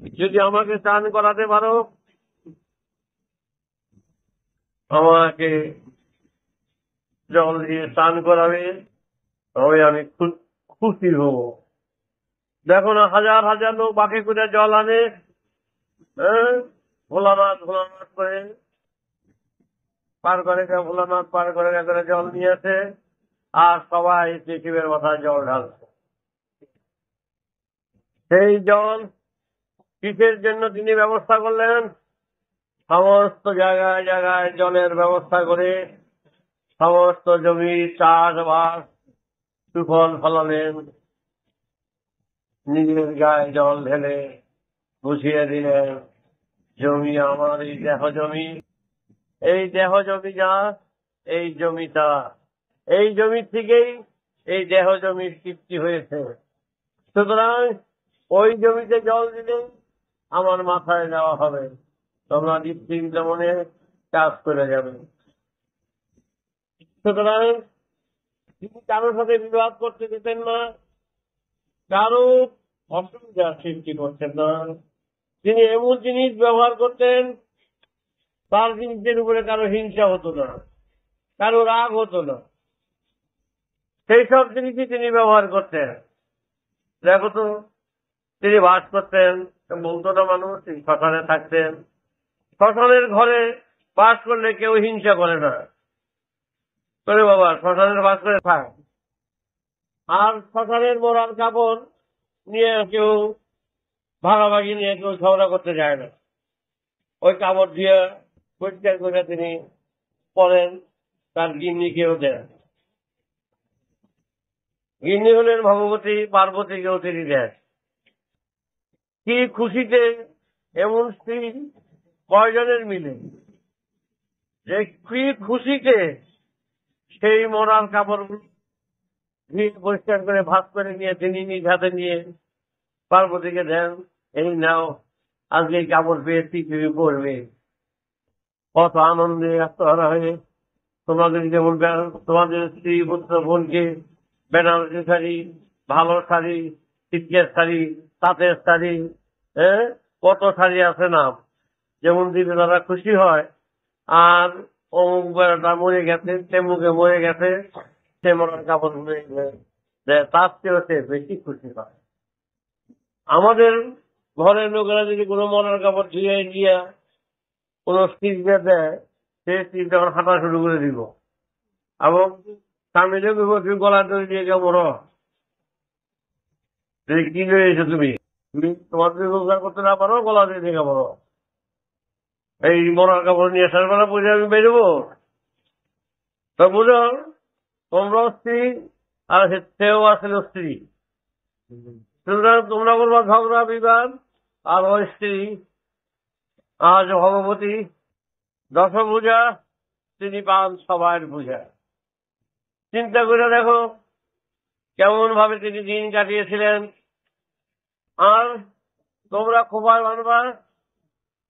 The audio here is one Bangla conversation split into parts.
যদি আমাকে স্নান করাতে পারো, আমাকে জল দিয়ে স্নান করাবে, তবে আমি খুশি হব। দেখো না, হাজার হাজার লোক বাকি করে জল আনে, হ্যাঁ, ভোলানাথ ভোলানাথ করে ভোলানাথ পার করে জল নিয়ে আসে, আর সবাই পৃথিবীর মাথায় জল ঢালছে। সেই জল কিসের জন্য তিনি ব্যবস্থা করলেন? সমস্ত জায়গায় জায়গায় জলের ব্যবস্থা করে সমস্ত জমি চাষবাস সুফল ফলালেন। নিজের গায়ে জল ঢেলে বুঝিয়ে দিলেন, জমি আমার, এই দেহ জমি, এই দেহ জমি যা, এই জমিটা, এই জমি থেকেই এই দেহ জমির সৃষ্টি হয়েছে। সুতরাং ওই জমিতে জল দিলে আমার মাথায় দেওয়া হবে, তোমরা নিশ্চিন্ত মনে চাষ করে যাবে। সুতরাং তিনি কারোর সাথে বিবাদ করতে দিতেন না, কারো অসুবিধার সৃষ্টি করতেন না। তিনি এমন জিনিস ব্যবহার করতেন, তার জিনিসের উপরে কারো হিংসা হতো না, কারো রাগ হতো না, সেই সব জিনিসই তিনি ব্যবহার করতেন। দেখো তো, তিনি বাস করতেন, বলতো না মানুষ, শ্মশানে থাকতেন। শ্মশানের ঘরে বাস করলে কেউ হিংসা করে না, করে বাবা শ্মশানের বাস করে থাক। আর শ্মশানের মরার কাপড় নিয়ে কেউ ভাগাভাগি নিয়ে কেউ ঝগড়া করতে যায় না। ওই কাপড় দিয়ে পরিষ্কার করে তিনি পরেন, তার গিন্নিকেও দেন। গিন্নি হলেন ভগবতী, পার্বতীকেও তিনি দেন। কি খুশিতে এমন স্ত্রী কয়জনের মিলে, যে কি খুশিতে সেই মরার কাপড় ধুয়ে পরিষ্কার করে ভাত করে নিয়ে তিনি নিজ হাতে নিয়ে পার্বতীকে দেন, এই নাও, আজকে এই কাপড় পেয়েছি, তুমি পরবে। কত আনন্দে আত্মহারা হয়ে তোমাদের যেমন তোমাদের স্ত্রী পুত্র বোনকে বেনারসি শাড়ি, ভালো শাড়ি, সিল্কের শাড়ি, তাঁতের শাড়ি, হ্যাঁ, কত শাড়ি আছে নাম, যেমন দিলে তারা খুশি হয়। আর অমুক বেড়াটা মরে গেছে, তেমুকে মরে গেছে, সে মরার কাপড় তার চেয়েও সে বেশি খুশি হয়। আমাদের ঘরের লোকেরা যদি কোনো মরার কাপড় ধুয়ে দিয়ে কোনো স্ত্রীকে দেয়, সে স্ত্রী তখন হাঁটা শুরু করে দিব, এবং স্বামীকে তুমি গলা ধরে দিয়ে কেউ মরো, কি হয়েছো তুমি, তুমি তোমার যদি রোজগার করতে না পারো, গলা দিয়ে দেখে মরো, এই মরার কাপড় নিয়ে সারবেলা পরে আমি বেরোবো। তো বুঝো, তোমরাও স্ত্রী, আর সেও আসলে স্ত্রী। সুতরাং তোমরা বলবা ঝগড়া বিবাদ, আর ওই স্ত্রী আজ ভগবতী দশভূজা, তিনি পান সবার পূজা। চিন্তা করে দেখো কেমন ভাবে তিনি দিন কাটিয়েছিলেন। আর তোমরা খোপায় বানবা,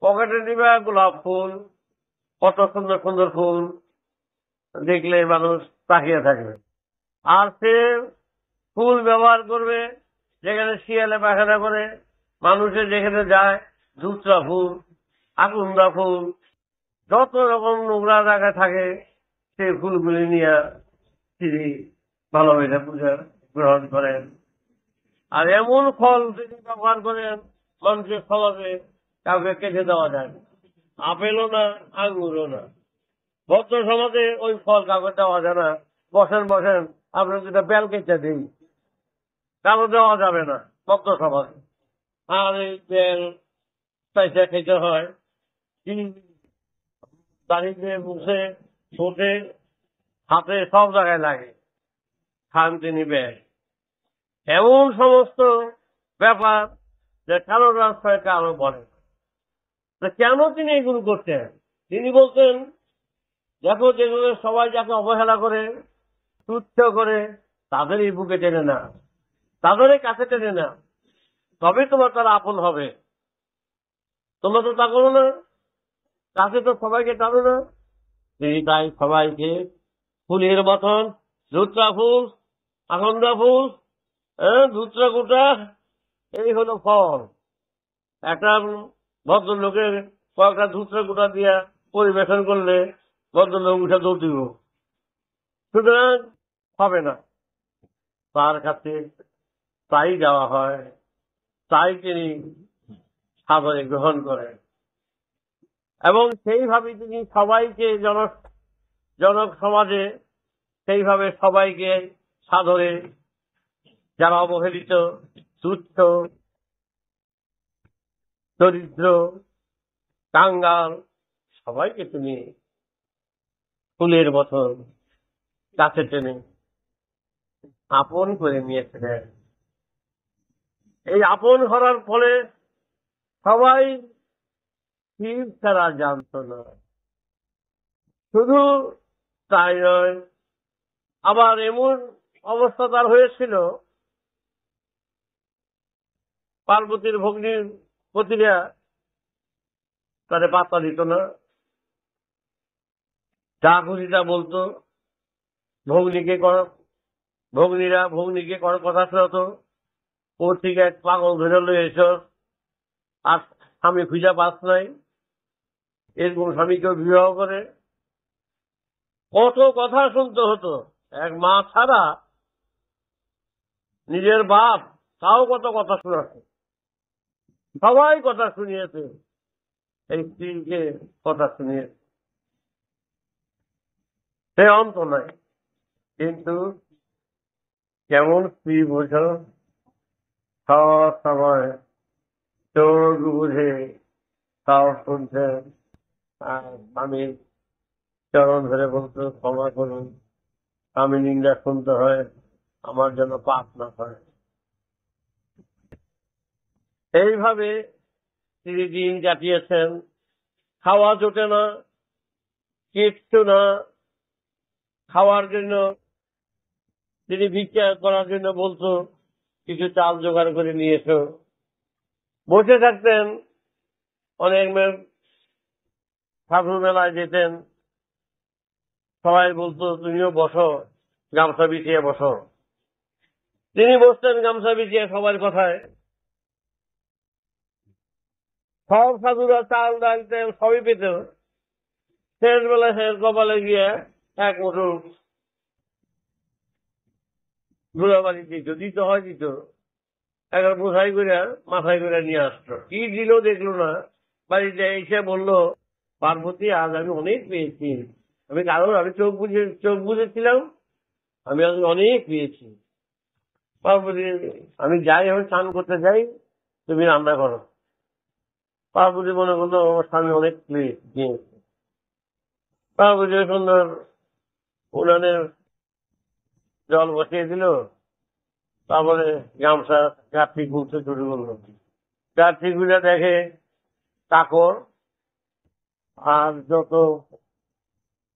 পকেটে দিবা গোলাপ ফুল, কত সুন্দর সুন্দর ফুল, দেখলে মানুষ তাকিয়ে থাকবে। আর সে ফুল ব্যবহার করবে যেখানে শিয়ালে পায়খানা করে, মানুষের যেখানে যায়, ধুতরা ফুল, আকুন্দা ফুল, যত রকম নোংরা জায়গায় থাকে, সেই ফুলগুলি নিয়ে তিনি ভালোবেসে পূজা গ্রহণ করেন। আর এমন ফল তিনি ব্যবহার করেন, মানুষের সমাজে কাউকে কেটে দেওয়া যায় না, আপেলও না, আঙ্গুরও না। ভদ্র সমাজে ওই ফল কাউকে দেওয়া যায় না। বসেন বসেন, আপনার যেটা বেল কেটে দিই, কারো দেওয়া যাবে না ভদ্র সমাজে। আর এই বেল পয়সা খেতে হয়, দাঁড়িয়ে মুখে, ঠোঁটে, হাতে, সব জায়গায় লাগে, খান তিনি বেল। এমন সমস্ত ব্যাপার যে কারো রাস্তায় কারো বলে। কেন তিনি এগুলো করতেন? তিনি বলতেন, দেখো যেগুলো সবাই যাকে অবহেলা করে, তুচ্ছ করে, তাদেরই বুকে টেনে না, তাদেরই কাছে টেনে না, তবে তোমার তারা আপন হবে। তোমরা তো তা করো না, কাছে তো সবাইকে টানো না। তিনি তাই সবাইকে ফুলের মতন, ধুতরা ফুল, আকন্দা ফুল, ধুতরা গোটা, এই হলো ফল। একটা ভদ্রলোকের কয়েকটা ধুতরা গোটা দিয়া পরিবেশন করলে ভদ্রলোক উঠে দৌড় দিব, সুতরাং হবে না। তার কাছে তাই দেওয়া হয়, তাই তিনি সাদরে গ্রহণ করেন এবং সেইভাবে তিনি সবাইকে জনক সমাজে সেইভাবে সবাইকে সাদরে, যারা অবহেলিত, তুচ্ছ, দরিদ্র, কাঙ্গাল, সবাইকে তিনি ফুলের মতন কাছে টেনে আপন করে নিয়েছিলেন। এই আপন করার ফলে সবাই শিব ছাড়া জানত না। শুধু তাই নয়, আবার এমন অবস্থা তার হয়েছিল, পার্বতীর ভগ্নীর পতিরা তারে পাত্তা দিত না, যা খুশি তা বলতো, ভগ্নীকে করার কথা শোনাতো, ওর থেকে এক পাগল ধরে লয়ে এসো, আর স্বামী খুঁজা পাস নাই, এরকম স্বামীকেও বিবাহ করে, কত কথা শুনতে হতো। এক মা ছাড়া নিজের বাপ তাও কত কথা শোনাচ্ছে, সবাই কথা শুনিয়েছে, এই স্ত্রীকে কথা শুনিয়েছে, সে অন্ত নাই। কিন্তু কেমন স্ত্রী বোঝো, সব সময় চোখ বুঝে তাও শুনছেন, আর স্বামীর চরণ ধরে বলতো, ক্ষমা করুন, আমি নিন্দা শুনতে হয়, আমার জন্য পাপ না হয়। এইভাবে তিনি দিন কাটিয়েছেন। খাওয়া জোটে না, কিচ্ছু না, খাওয়ার জন্য তিনি ভিক্ষা করার জন্য বলতো, কিছু চাল জোগাড় করে নিয়ে এসো। বসে থাকতেন, অনেক সাধু মেলায় যেতেন, সবাই বলতো তুমিও বসো, গামছা বিছিয়ে বসো। তিনি বসতেন গামছা বিছিয়ে সবার কথায়। সব সাধুরা চাল ডাল তেল সবই পেত, শেষ বেলা শেষ কপালে গিয়ে এক মুঠো ধুলাবাড়ি দিত হয় দিত, এখন বোঝাই করে মাথায় করে নিয়ে আসতো। কি দিল দেখলো না, বাড়িতে এসে বললো, পার্বতী আজ আমি অনেক পেয়েছি, আমি চোখ বুঝেছিলাম, আমি আজ অনেক পেয়েছি। পার্বতী, আমি স্নান করতে যাই, তুমি রান্না করো। পার্বতী মনে করলো আমার স্বামী অনেক পেয়েছে। পার্বতী সুন্দর উনানের জল বসিয়ে দিল, তারপরে গামছা কাঠি ঘুরতে শুরু করলো। কাঠি ঘুরে দেখে কাকর আর যত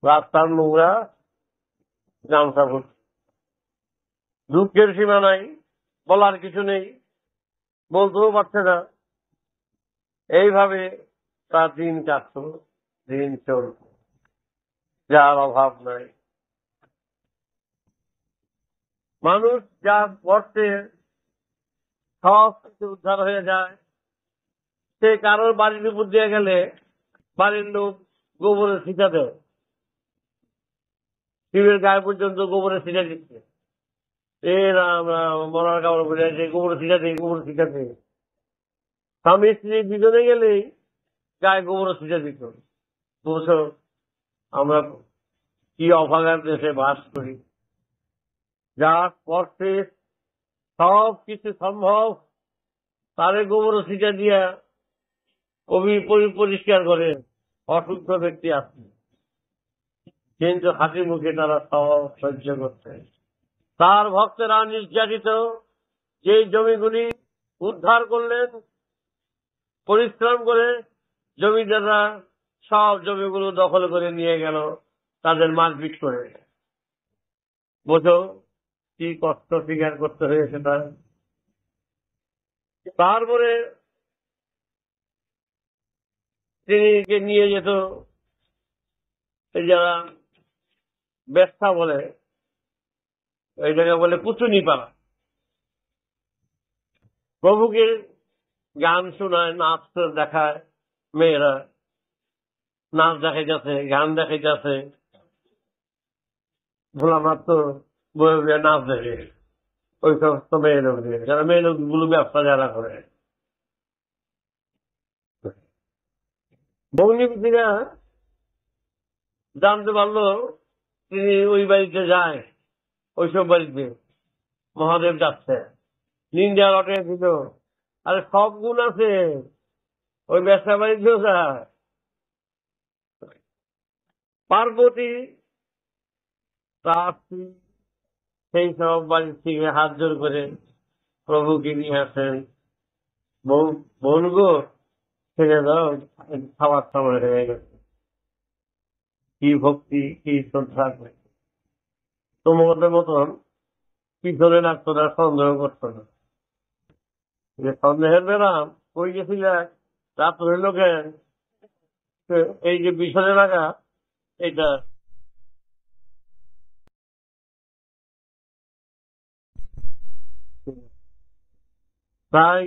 রাস্তার নোংরা গামছা ভর্তি। দুঃখের সীমা নাই, বলার কিছু নেই, বলতেও পারছে না। এইভাবে তার দিন কাটত, দিন চলত, যার অভাব নাই। মানুষ যা করতে সব কিছু উদ্ধার হয়ে যায়। সে কারোর বাড়ির উপর দিয়ে গেলে বাড়ির লোক গোবরের ছিটা দেয়, শিবের গায়ে পর্যন্ত গোবরের ছিটা দিচ্ছে, এ রাম রাম, মরার কাপড় পরে আছে, গোবরের ছিটা দেয়, গোবরের ছিটা দেয়। স্বামী স্ত্রী দুজনে গেলেই গায়ে গোবরের ছিটা দিত। বুঝছো আমরা কি অভাগার দেশে বাস করি, যা করতে সব কিছু সম্ভব তারে গোবর ছিটা দিয়া পরিষ্কার করে। অশুদ্ধ ব্যক্তি আছে, কিন্তু হাসি মুখে তারা সব সহ্য করতে। তার ভক্তেরা নির্যাতিত, যে জমিগুলি উদ্ধার করলেন পরিশ্রম করে, জমিদাররা সব জমিগুলো দখল করে নিয়ে গেল তাদের মারপিট করে। বোঝো কি কষ্ট স্বীকার করতে হয়েছে তার। তারপরে তিনি নিয়ে যেত যারা ব্যবসা বলে, ওই জায়গায় বলে কুচুনি পাড়া। প্রভুকে গান শোনায়, নাচ দেখায়, মেয়েরা নাচ দেখাইতেছে, গান দেখাইতেছে, ভোলানাথ তো বয়ে বয়ে নাচ দেখে ওই সমস্ত মেয়ে লোক দিয়ে, যারা মেয়ে লোকগুলো ব্যবসা যারা করে। ভগ্নিপতিরা জানতে পারলো তিনি ওই বাড়িতে যায়, ওইসব বাড়িতে মহাদেব যাচ্ছে, নিন্দা রটে দিল। আরে সব গুণ আছে, ওই ব্যবসা বাড়িতেও যায়। পার্বতী তার স্ত্রী সেই সব বাড়ির থেকে হাত জোর করে প্রভুকে নিয়ে আসেন, বোন গো ছেড়ে দাও, খাবার সময় হয়ে গেছে। কি ভক্তি, কি শ্রদ্ধা, তোমাদের মতন পিছনে লাগতো না, সন্দেহ করতো না। যে সন্দেহের বেরাম কই গেছিল, রাত হইল কেন, এই যে পিছনে লাগা এটা তাই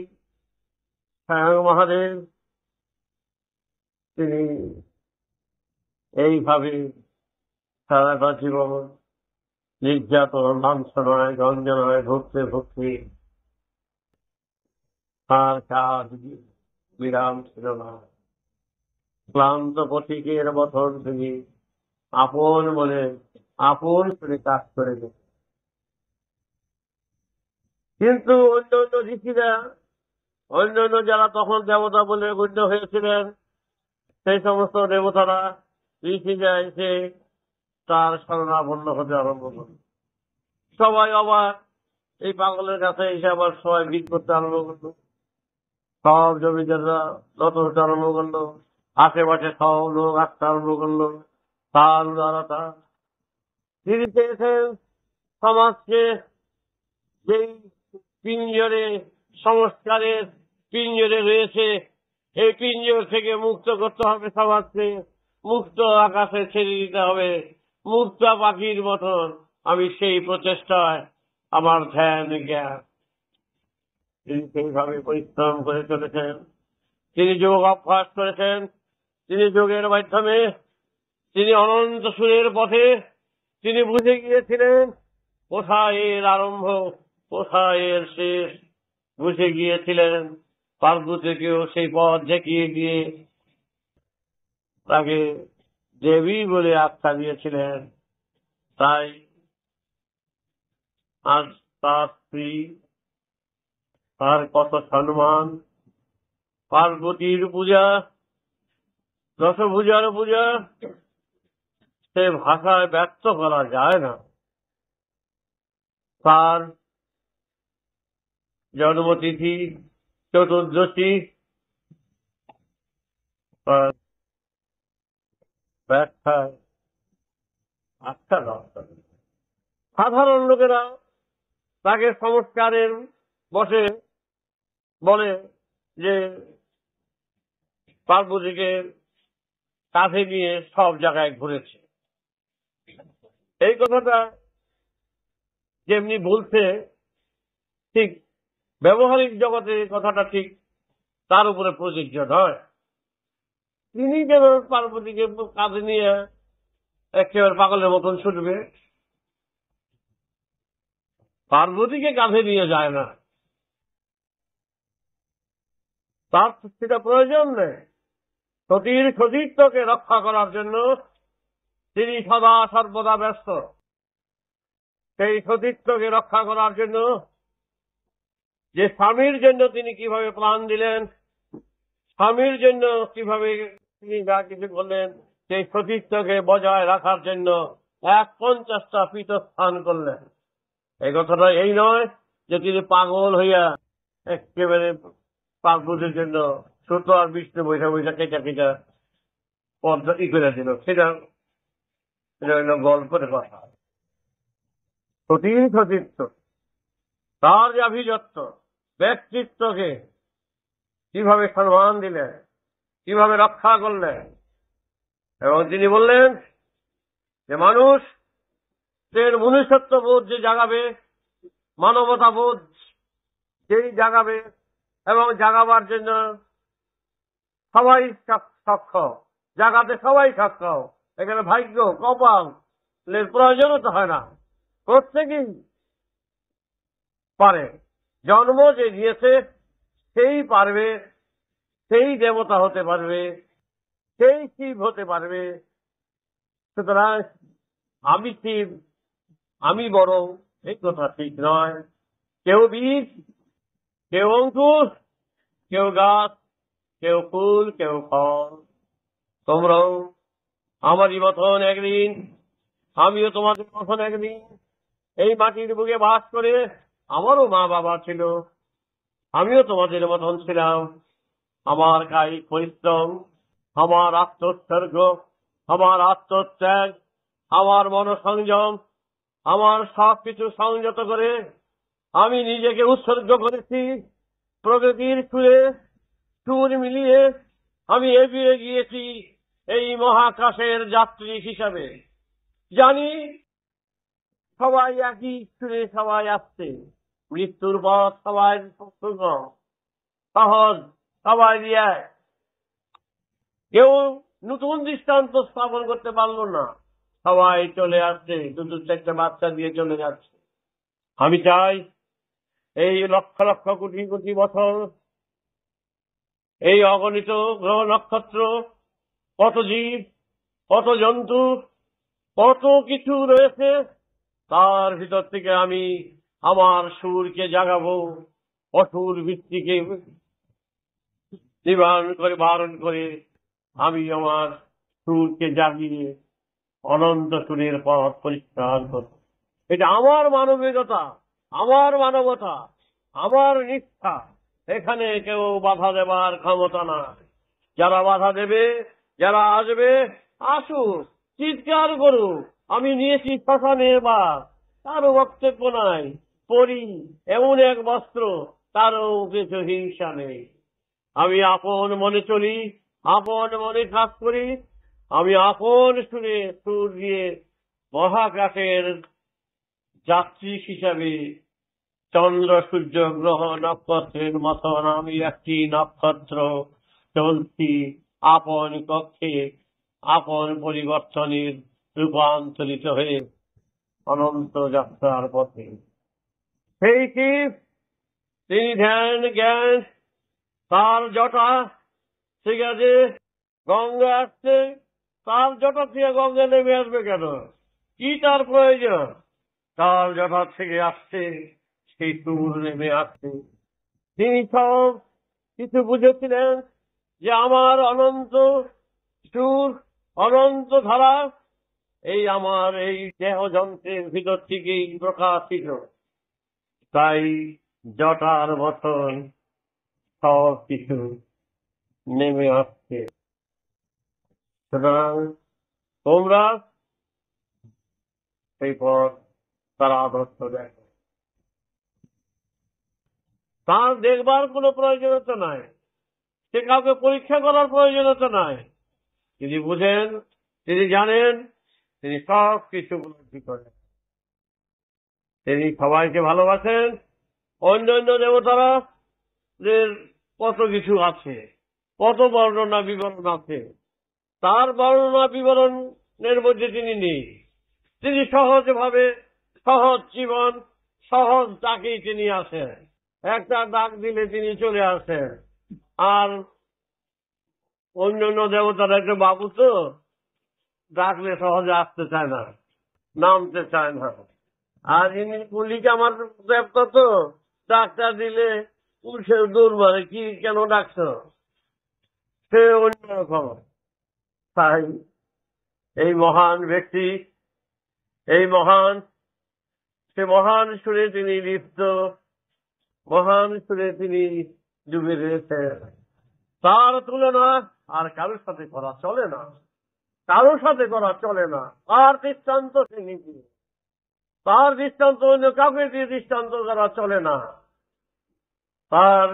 স্বয়ং মহাদেব তিনি এইভাবে সারাটা জীবন নির্যাতন, লাঞ্ছনায়, গঞ্জনায় ভুগতে ভুগতে তার কাজ বিরাম ছিল না। ক্লান্ত পথিকের মতন তিনি আপন বলে আপন করে কাজ করে দিতেন। কিন্তু অন্য অন্য ঋষিরা, অন্য অন্য যারা তখন দেবতা বলে গণ্য হয়েছিলেন, সেই সমস্ত দেবতারা, ঋষিরা এসে তার শরণাপন্ন হতে আরম্ভ করল। সবাই অবাক, এই পাগলের কাছে এসে আবার সবাই ভিড় করতে আরম্ভ করলো। সব জমিদাররা নত হতে আরম্ভ করলো, আশেপাশে সব লোক আসতে আরম্ভ করলো। তার উদারতা, তিনি চেয়েছেন সমাজকে যেই পিঞ্জরে, সংস্কারের পিঞ্জরে রয়েছে, এই পিঞ্জর থেকে মুক্ত করতে হবে সমাজকে, মুক্ত আকাশে ছেড়ে দিতে হবে, মুক্ত পাখির মতন। আমি সেই প্রচেষ্টায় আমার ধ্যান জ্ঞান, তিনি সেইভাবে পরিশ্রম করে চলেছেন। তিনি যোগ অভ্যাস করেছেন, তিনি যোগের মাধ্যমে তিনি অনন্ত সুরের পথে তিনি বুঝে গিয়েছিলেন কোথায় এর আরম্ভ, কোথায় এর শেষ, বুঝে গিয়েছিলেন। পার্বতীকেও সেই পথ দেখিয়ে দিয়ে তাকে দেবী বলে আখ্যা দিয়েছিলেন। তাই আজ তার স্ত্রী, তার কত সম্মান, পার্বতীর পূজা, দশভূজার পূজা, সে ভাষায় ব্যক্ত করা যায় না। তার জন্মতিথি চতুর্দশী, তার ব্যাখ্যায় আখ্যা দর্শন। সাধারণ লোকেরা তাকে সংস্কারের বসে বলে যে পার্বতীকে কাঁধে নিয়ে সব জায়গায় ঘুরেছে। এই কথাটা যেমনি বলছে, ঠিক ব্যবহারিক জগতে কথাটা ঠিক তার উপরে প্রযোজ্য নয়। তিনি যেন পার্বতীকে কাঁধে নিয়ে একেবারে পাগলের মতন ছুটবে, পার্বতীকে কাঁধে নিয়ে যায় না, তার সেটা প্রয়োজন নেই। সতীর সতীত্বকে রক্ষা করার জন্য তিনি সদা সর্বদা ব্যস্ত। সেই সতীত্বকে রক্ষা করার জন্য যে স্বামীর জন্য তিনি কিভাবে প্রাণ দিলেন, স্বামীর জন্য কিভাবে তিনি যা কিছু করলেন, সেই সতীত্বকে বজায় রাখার জন্য 50টা পীঠস্থান করলেন। এই কথাটা এই নয় যে তিনি পাগল হইয়া একেবারে পার্বতীর জন্য ছোট আর বিষ্ণু বৈশা বৈশা কেটা কেটা পদ্ধতি করে দিল, সেটা হইল গল্পের কথা। সতীর সতীত্ব, তার যে আভিজাত্য, ব্যক্তিত্বকে কিভাবে সম্মান দিলেন, কিভাবে রক্ষা করলেন। এবং তিনি বললেন যে মানুষ মনুষ্যত্ব বোধ যে জাগাবে, মানবতা বোধ যেই জাগাবে, এবং জাগাবার জন্য সবাই সক্ষম, জাগাতে সবাই সক্ষম। এখানে ভাগ্য কপাল প্রয়োজনও হয় না, প্রত্যেকেই পারে। জন্ম যে দিয়েছে সেই পারবে, সেই দেবতা হতে পারবে, সেই শিব হতে পারবে। সুতরাং আমি শিব, আমি বড়, এই কথা ঠিক নয়। কেউ বীজ, কেউ অঙ্কুর, কেউ গাছ, কেউ ফুল, কেউ ফল। তোমরাও আমারই মতন একদিন, আমিও তোমাদের মতন একদিন এই মাটির বুকে বাস করে, আমারও মা বাবা ছিল, আমিও তোমাদের মতন ছিলাম। আমার কায়িক পরিশ্রম, আমার আত্মোৎসর্গ, আমার আত্মত্যাগ, আমার মনসংযম, আমার সবকিছু সংযত করে আমি নিজেকে উৎসর্গ করেছি প্রকৃতির সুরে সুর মিলিয়ে। আমি এগিয়ে গিয়েছি এই মহাকাশের যাত্রী হিসাবে। জানি সবাই একই সুরে সবাই আসছে, মৃত্যুর পর সবাই সহজ, সবাই দিয়ে কেউ নতুন দৃষ্টান্ত স্থাপন করতে পারলো না। সবাই চলে আসছে, দুটো চারটে বাচ্চা দিয়ে চলে যাচ্ছে। আমি চাই এই লক্ষ লক্ষ কোটি কোটি বছর এই অগণিত গ্রহ নক্ষত্র, কত জীব, কত জন্তু, কত কিছু রয়েছে, তার ভিতর থেকে আমি আমার সুরকে জাগাবো, অসুর বৃত্তিকে নিবারণ করে বারণ করে আমি আমার সুরকে জাগিয়ে অনন্ত সুরের পথ পরিষ্কার করব। এটা আমার মানবিকতা, আমার মানবতা, আমার নিষ্ঠা। এখানে কেউ বাধা দেবার ক্ষমতা না। যারা বাধা দেবে, যারা আসবে, আসুক, চিৎকার করুক, আমি নিয়েছি শ্মশানে বাস, তারও বক্তব্য নাই। পরি এমন এক বস্ত্র, তারও কিছু হিংসা নেই। আমি আপন মনে চলি, আপন মনে কাজ করি, আমি আপন সুরে সুর দিয়ে মহাকাশের যাত্রী হিসাবে চন্দ্র সূর্য গ্রহ নক্ষত্রের মতন আমি একটি নক্ষত্র চলছি আপন কক্ষে, আপন পরিবর্তনের রূপান্তরিত হয়ে অনন্ত যাত্রার পথে। সেই শিব, তিনি ধ্যান জ্ঞান, তার জটা ঠিক আছে, গঙ্গা আসছে, তার জটা থেকে গঙ্গা নেমে আসবে কেন? কি তার প্রয়োজন? তার জটা থেকে আসছে, সেই সুর নেমে আসছে। তিনি সব কিছু বুঝেছিলেন যে আমার অনন্ত সুর, অনন্ত ধারা এই আমার এই দেহ যন্ত্রের ভিতর থেকেই প্রকাশিত। তাই জটার মতন সব কিছু নেমে আসছে। সুতরাং তোমরা সেই পথ তার আদর্শ দেখো। তার দেখবার কোনো প্রয়োজনীয়তা নাই, সে কাউকে পরীক্ষা করার প্রয়োজনীয়তা নাই। তিনি বুঝেন, তিনি জানেন, তিনি সব কিছু উপলব্ধি করেন। তিনি সবাইকে ভালোবাসেন। অন্যান্য দেবতারা কত কিছু আছে, কত বর্ণনা বিবরণ আছে, তার বর্ণনা বিবরণের মধ্যে তিনি নেই। তিনি সহজভাবে, সহজ জীবন, সহজ ডাকেই তিনি আসেন। একটা ডাক দিলে তিনি চলে আসেন। আর অন্যান্য দেবতারা একটা বাবু তো, ডাকলে সহজে আসতে চায় না, নামতে চায় না। আর ইনি কুলিকে আমার দেবতা তো, ডাকটা দিলে উঠে দৌড় মারে, কি কেন ডাকছ, সে অন্যরকম। তাই এই মহান ব্যক্তি, এই মহান, সে মহান সুরে তিনি লিপ্ত, মহান সুরে তিনি ডুবে রয়েছেন। তার তুলনা আর কারোর সাথে করা চলে না, কারোর সাথে করা চলে না। তার দৃষ্টান্ত সে নিজে, তার দৃষ্টান্ত অন্য কাউকে দিয়ে দৃষ্টান্ত করা চলে না। তার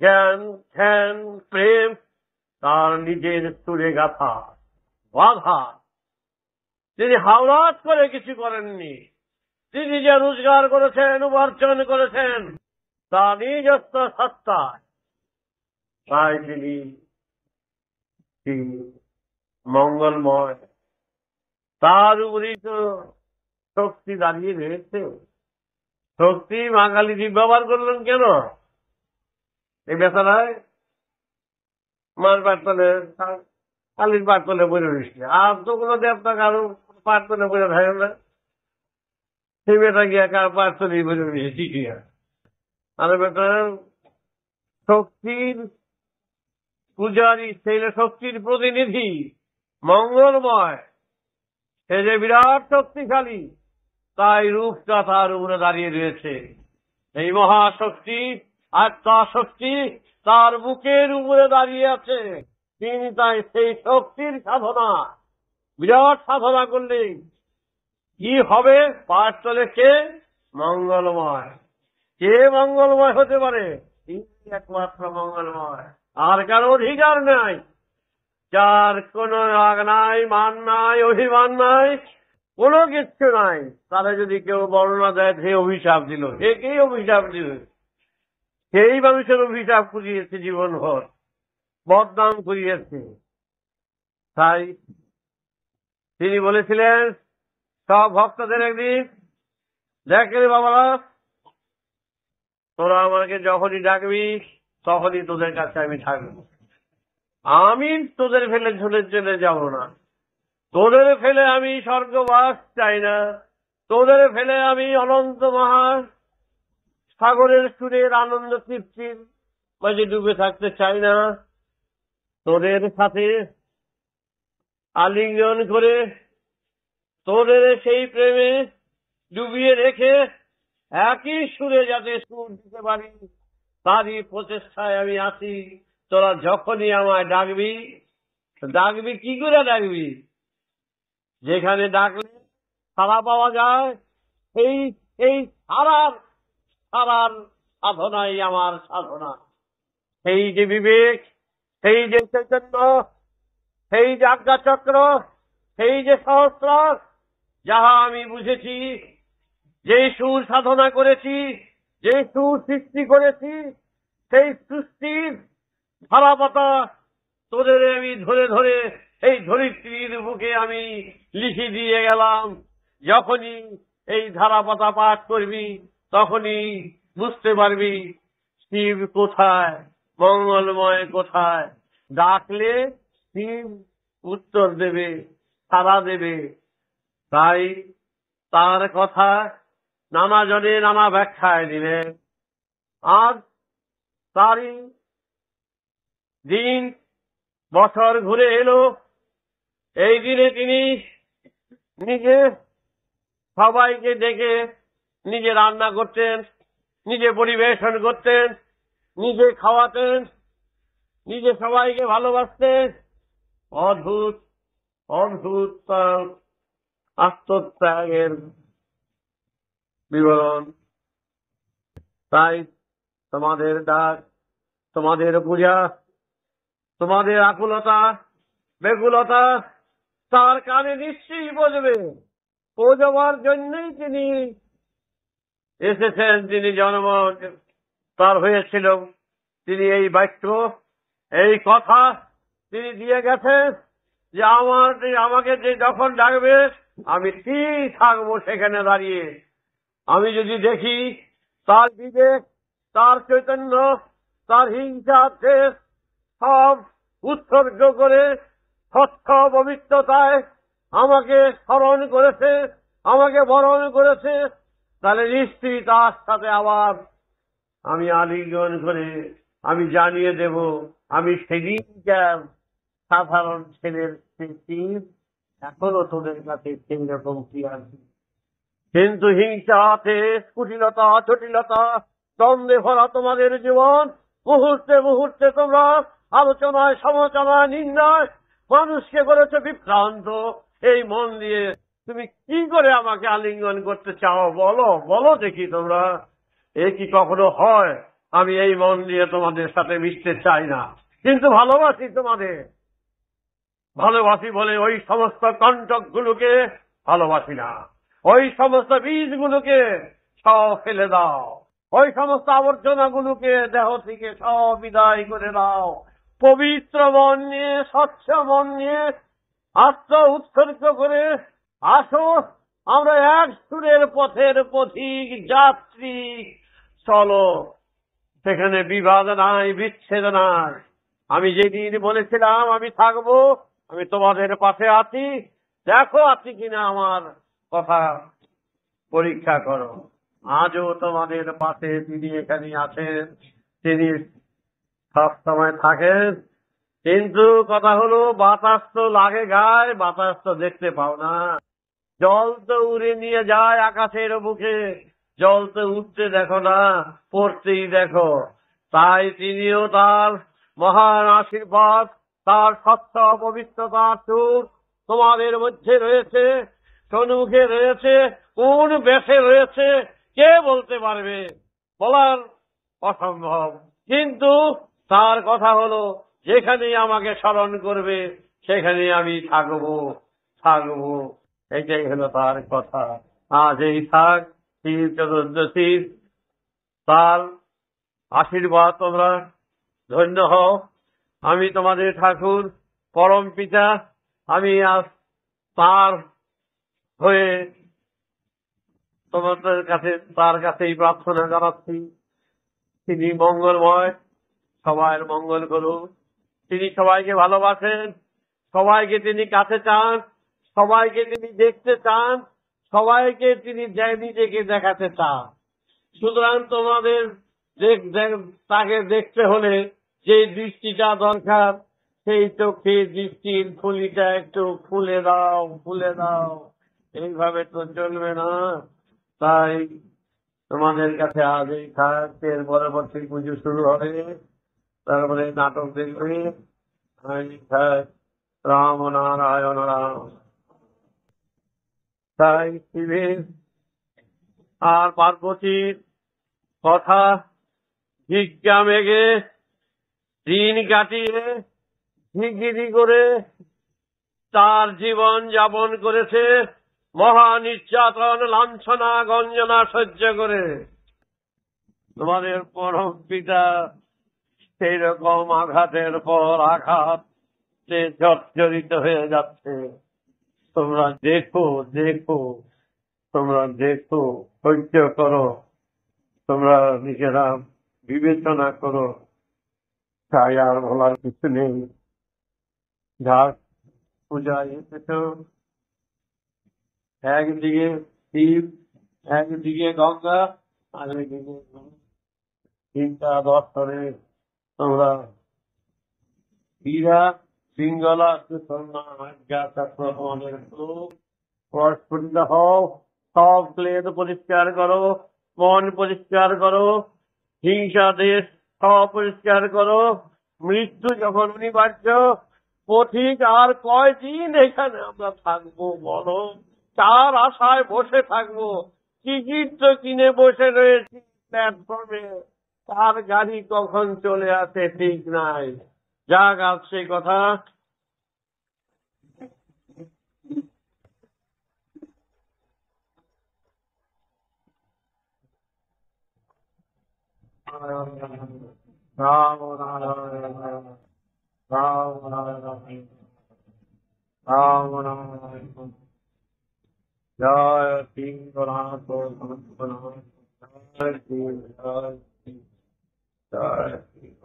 জ্ঞান, ধ্যান, প্রেম তার নিজের সুরে গাথা, বাধা। তিনি হাওলাত করে কিছু করেননি। তিনি যে রোজগার করেছেন, উপার্জন করেছেন, তার নিজস্ব সত্তা, তাই তিনি মঙ্গলময়। তার উপরেই তো শক্তি দাঁড়িয়ে রয়েছে। শক্তি বাঙালি ব্যবহার করলেন কেন? এই বেচারায় মার প্রার্থনে কালীর প্রার্থনে বলে রয়েছে, আর তো কোনো দেবতা কারো প্রার্থনে বলে থাকে না। সেই বেটা গিয়া কার প্রার্থনে বলে রয়েছে ঠিকই। আর বেটা শক্তির পূজারী, ছেলে শক্তির প্রতিনিধি, মঙ্গলময়, সে যে বিরাট শক্তিশালী, তাই রূপটা তার উপরে দাঁড়িয়ে রয়েছে। এই মহাশক্তি, আত্মা শক্তি তার বুকের উপরে দাঁড়িয়ে আছে। তিনি তাই সেই শক্তির সাধনা, বিরাট সাধনা করলে কি হবে? পাঠ চলে কে? মঙ্গলময়। কে মঙ্গলময় হতে পারে? তিনি একমাত্র মঙ্গলময়, আর কারো অধিকার নাই। যার কোন রাগ নাই, মান নাই, অভিমান নাই, কোনো কিচ্ছু নাই। তাহলে যদি কেউ বর্ণনা দেয় সে অভিশাপ দিল, একেই অভিশাপ দিল, সেই মানুষের অভিশাপ করিয়েছে, জীবনভর বদনাম করিয়েছে। তাই তিনি বলেছিলেন সব ভক্তদের একদিন, দেখে বাবারা, তোরা আমাকে যখনই ডাকবি তখনই তোদের কাছে আমি থাকবো। আমি তোদের ফেলে ঝুলে চলে যাব না, তোদের ফেলে আমি স্বর্গবাস চাই না, তোদের ফেলে আমি অনন্ত মহা সাগরের সুরের আনন্দ তৃপ্তির মাঝে ডুবে থাকতে চাই না। তোদের সাথে আলিঙ্গন করে তোদের সেই প্রেমে ডুবিয়ে রেখে একই সুরে যাতে সুর দিতে পারি, তারই প্রচেষ্টায় আমি আছি। তোরা যখনই আমায় ডাকবি, ডাকবি কি করে ডাকবি? যেখানে ডাকলে সাড়া পাওয়া যায়, এই এই সারার সাধনাই আমার সাধনা। সেই যে বিবেক, সেই যে চৈতন্য, সেই যে আজ্ঞাচক্র, সেই যে সহস্রার, যাহা আমি বুঝেছি, যে সুর সাধনা করেছি, যে সুর সৃষ্টি করেছি, সেই সৃষ্টির ধারাপাতা তোদের আমি ধরে ধরে এই ধরিত্রীর বুকে আমি লিখে দিয়ে গেলাম। যখনই এই ধারাপাতা পাঠ করবি তখনই বুঝতে পারবি শিব কোথায়, মঙ্গলময় কোথায়। ডাকলে শিব উত্তর দেবে, সাড়া দেবে। তাই তার কথা নানা জনে নানা ব্যাখ্যায় দিলেন। আজ তারই দিন, বছর ঘুরে এলো। এই দিনে তিনি নিজে সবাইকে ডেকে নিজে রান্না করতেন, নিজে পরিবেশন করতেন, নিজে খাওয়াতেন, নিজে সবাইকে ভালোবাসতেন। অদ্ভুত অদ্ভুত তার আত্মত্যাগের বিবরণ। তাই তোমাদের ডাক, তোমাদের পূজা, তোমাদের আকুলতা বেকুলতা তার কানে নিশ্চয়ই বলবে। পৌঁছবার জন্যই তিনি এসেছেন, তিনি জন্ম তার হয়েছিল, তিনি এই বাক্য, এই কথা তিনি দিয়ে গেছেন যে আমাকে যে যখন ডাকবে আমি ঠিক থাকবো সেখানে দাঁড়িয়ে। আমি যদি দেখি তার বিবেক, তার চৈতন্য, তার হিংসা, দেশ সব উৎসর্গ করে স্বচ্ছ পবিত্রতায় আমাকে স্মরণ করেছে, আমাকে বরণ করেছে, তাহলে নিশ্চয়ই তার সাথে আবার আমি আলিঙ্গন করে আমি জানিয়ে দেব আমি সেদিনকার সাধারণ ছেলের শিব, এখনো তোদের কাছে সেই রকম কি আছে। কিন্তু হিংসা আছে, কুটিলতা, জটিলতা, দ্বন্দ্বে ভরা তোমাদের জীবন। মুহূর্তে মুহূর্তে তোমরা আলোচনায়, সমালোচনায়, নিন্দায় মানুষকে করেছে বিভ্রান্ত। এই মন দিয়ে তুমি কি করে আমাকে আলিঙ্গন করতে চাও? বলো বলো দেখি তোমরা, এ কি কখনো হয়? আমি এই মন দিয়ে তোমাদের সাথে মিশতে চাই না, কিন্তু ভালোবাসি তোমাদের। ভালোবাসি বলে ওই সমস্ত কণ্টক গুলোকে ভালোবাসি না, ওই সমস্ত বীজগুলোকে সব ফেলে দাও। ওই সমস্ত আবর্জনাগুলোকে দেহ থেকে সব বিদায় করে দাও। পবিত্র মন নিয়ে, স্বচ্ছ মন নিয়ে আত্ম উৎসর্গ করে আসো, আমরা এক সুরের পথের পথিক যাত্রী। চলো, সেখানে বিবাদ নাই, বিচ্ছেদ নাই। আমি যেদিন বলেছিলাম আমি থাকবো, আমি তোমাদের পাশে আছি, দেখো আছি কিনা আমার কথা পরীক্ষা করো। আজও তোমাদের পাশে তিনি এখানে আছেন, তিনি সব সময় থাকেন। কিন্তু কথা হলো, বাতাস তো লাগে গায়ে, বাতাস তো দেখতে পাও না। জল তো উড়ে নিয়ে যায় আকাশের বুকে, জল তো উঠতে দেখো না, পড়তেই দেখো। তাই তিনিও তার মহান আশীর্বাদ, তার স্বচ্ছ পবিত্রতার চোখ তোমাদের মধ্যে রয়েছে, সম্মুখে রয়েছে। কোন বেশে রয়েছে কে বলতে পারবে? বলার অসম্ভব। কিন্তু তার কথা হলো, যেখানেই আমাকে স্মরণ করবে সেখানে আমি থাকবো, থাকবো। এটাই হলো তার কথা। আজ এই থাক শিব চতুর্দশীর, তার আশীর্বাদ তোমরা ধন্য হও। আমি তোমাদের ঠাকুর, পরম পিতা, আমি আজ তার হয়ে তোমাদের কাছে, তার কাছেই প্রার্থনা জানাচ্ছি, তিনি মঙ্গলময়, সবার মঙ্গল করুন। তিনি সবাইকে ভালোবাসেন, সবাইকে তিনি কাছে চান, সবাইকে তিনি দেখতে চান, সবাইকে তিনি নিজেকে দেখাতে চান। সুতরাং তোমাদের তাকে দেখতে হলে যে দৃষ্টিটা দরকার, সেই চোখে দৃষ্টির খুলিটা একটু খুলে দাও, খুলে দাও। এইভাবে তো চলবে না। তাই তোমাদের কাছে আজ এই থাক, এর পরবর্তী পুজো শুরু হবে, তারপরে নাটক দেখবে। রাম নারায়ণ রাম। তাই শিবের আর পার্বতীর কথা ভিক্ষা মেঘে দিন কাটিয়ে ঝিগিরি করে তার জীবন যাপন করেছে, মহা নির্যাতন, লাঞ্ছনা, গঞ্জনা সহ্য করে। তোমাদের পরম পিতা সেই রকম আঘাতের পর আঘাত জর্জরিত হয়ে যাচ্ছে। তোমরা দেখো, দেখো, তোমরা দেখো, সহ্য করো, তোমরা নিজেরা বিবেচনা করো। তাই আর বলার কিছু নেই। ঘাট পূজায় এসেছ, একদিকে শিব, একদিকে গঙ্গা, আর একদিকে চিন্তা দর্শনে তোমরা হীরা, পিঙ্গলা, সুষমা, আজ্ঞা চক্র তোমাদের প্রস্ফুটিত হও। সব ক্লেদ পরিষ্কার করো, মন পরিষ্কার করো, হিংসা দেশ সব পরিষ্কার করো। মৃত্যু যখন অনিবার্য, পথিক আর কয়দিন এখানে আমরা থাকবো বলো? কার আশায় বসে থাকবো? টিকিট তো কিনে বসে রয়েছি প্ল্যাটফর্মে, কার গাড়ি কখন চলে আসে ঠিক নাই। যাক, আজ সেই কথা। রাম নারায়ণ রাম নারায়ণ রাম নারায়ণ। জয় সিংহনাথ, জয় শিব, জয় শিব, জয় শিব,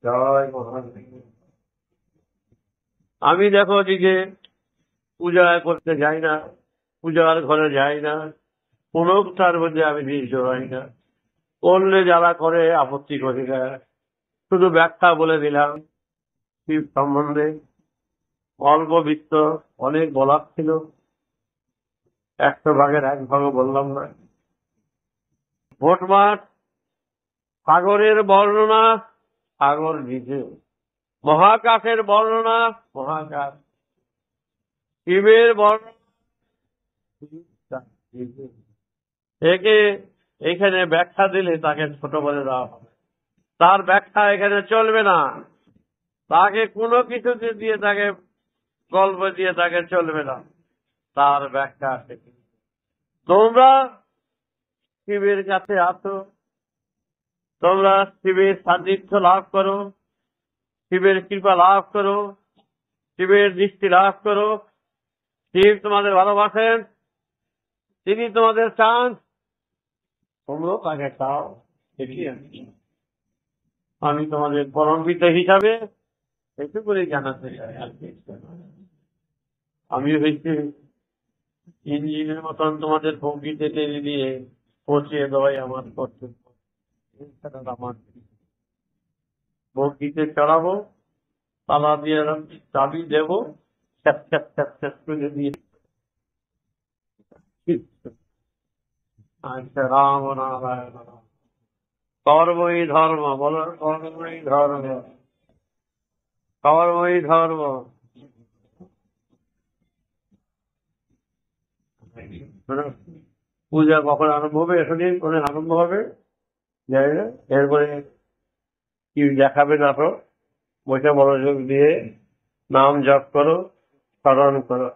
জয় মহাদেব। আমি দেখো দিকে পূজা করতে যাই না, পূজার ঘরে যাই না, কোনো তার মধ্যে আমি লিপ্ত হই না। করলে যারা করে আপত্তি করি না, শুধু ব্যাখ্যা বলে দিলাম শিব সম্বন্ধে। অল্প বিত্ত, অনেক বলার ছিল, 100 ভাগের 1 ভাগও বললাম না। ভোটমাঠ, সাগরের বর্ণনা, সাগর নিজে। মহাকাশের বর্ণনা, মহাকাশ। শিবের বর্ণনা, একে এখানে ব্যাখ্যা দিলে তাকে ছোট বলে দেওয়া হবে। তার ব্যাখ্যা এখানে চলবে না। তাকে কোনো কিছু দিয়ে, তাকে গল্প দিয়ে তাকে চলবে না। তার ব্যাখ্যা আছে। তোমরা শিবের কাছে আসো, তোমরা শিবের সান্নিধ্য লাভ করো, শিবের কৃপা লাভ করো, শিবের দৃষ্টি লাভ করো। শিব তোমাদের ভালোবাসেন, তিনি তোমাদের চান, তোমরাও তাকে চাও। দেখি আমি তোমাদের পরম পিতা হিসাবে এটুকুনি জানাতে চাই। আর কিছু না। আমি হয়েছি ইঞ্জিনের মতন তোমাদের ভঙ্গিতে টেনে নিয়ে পৌঁছিয়ে দেওয়াই আমার কর্তব্য। এছাড়া আমার ভঙ্গিতে চড়াবো, তালা দিয়ে চাবি দেবো, ছ্যাপ ছ্যাপ ছ্যাপ ছ্যাপ করে দিয়ে। আচ্ছা, রাম নারায়ণ রাম। কর্মই ধর্ম, বলো কর্মই ধর্ম, কর্মই ধর্ম। পূজা কখন আরম্ভ হবে? এখনই করে আরম্ভ হবে, জানি না। এরপরে কি দেখাবে নাটক, বইটা মনোযোগ দিয়ে নাম জপ করো, স্মরণ করো।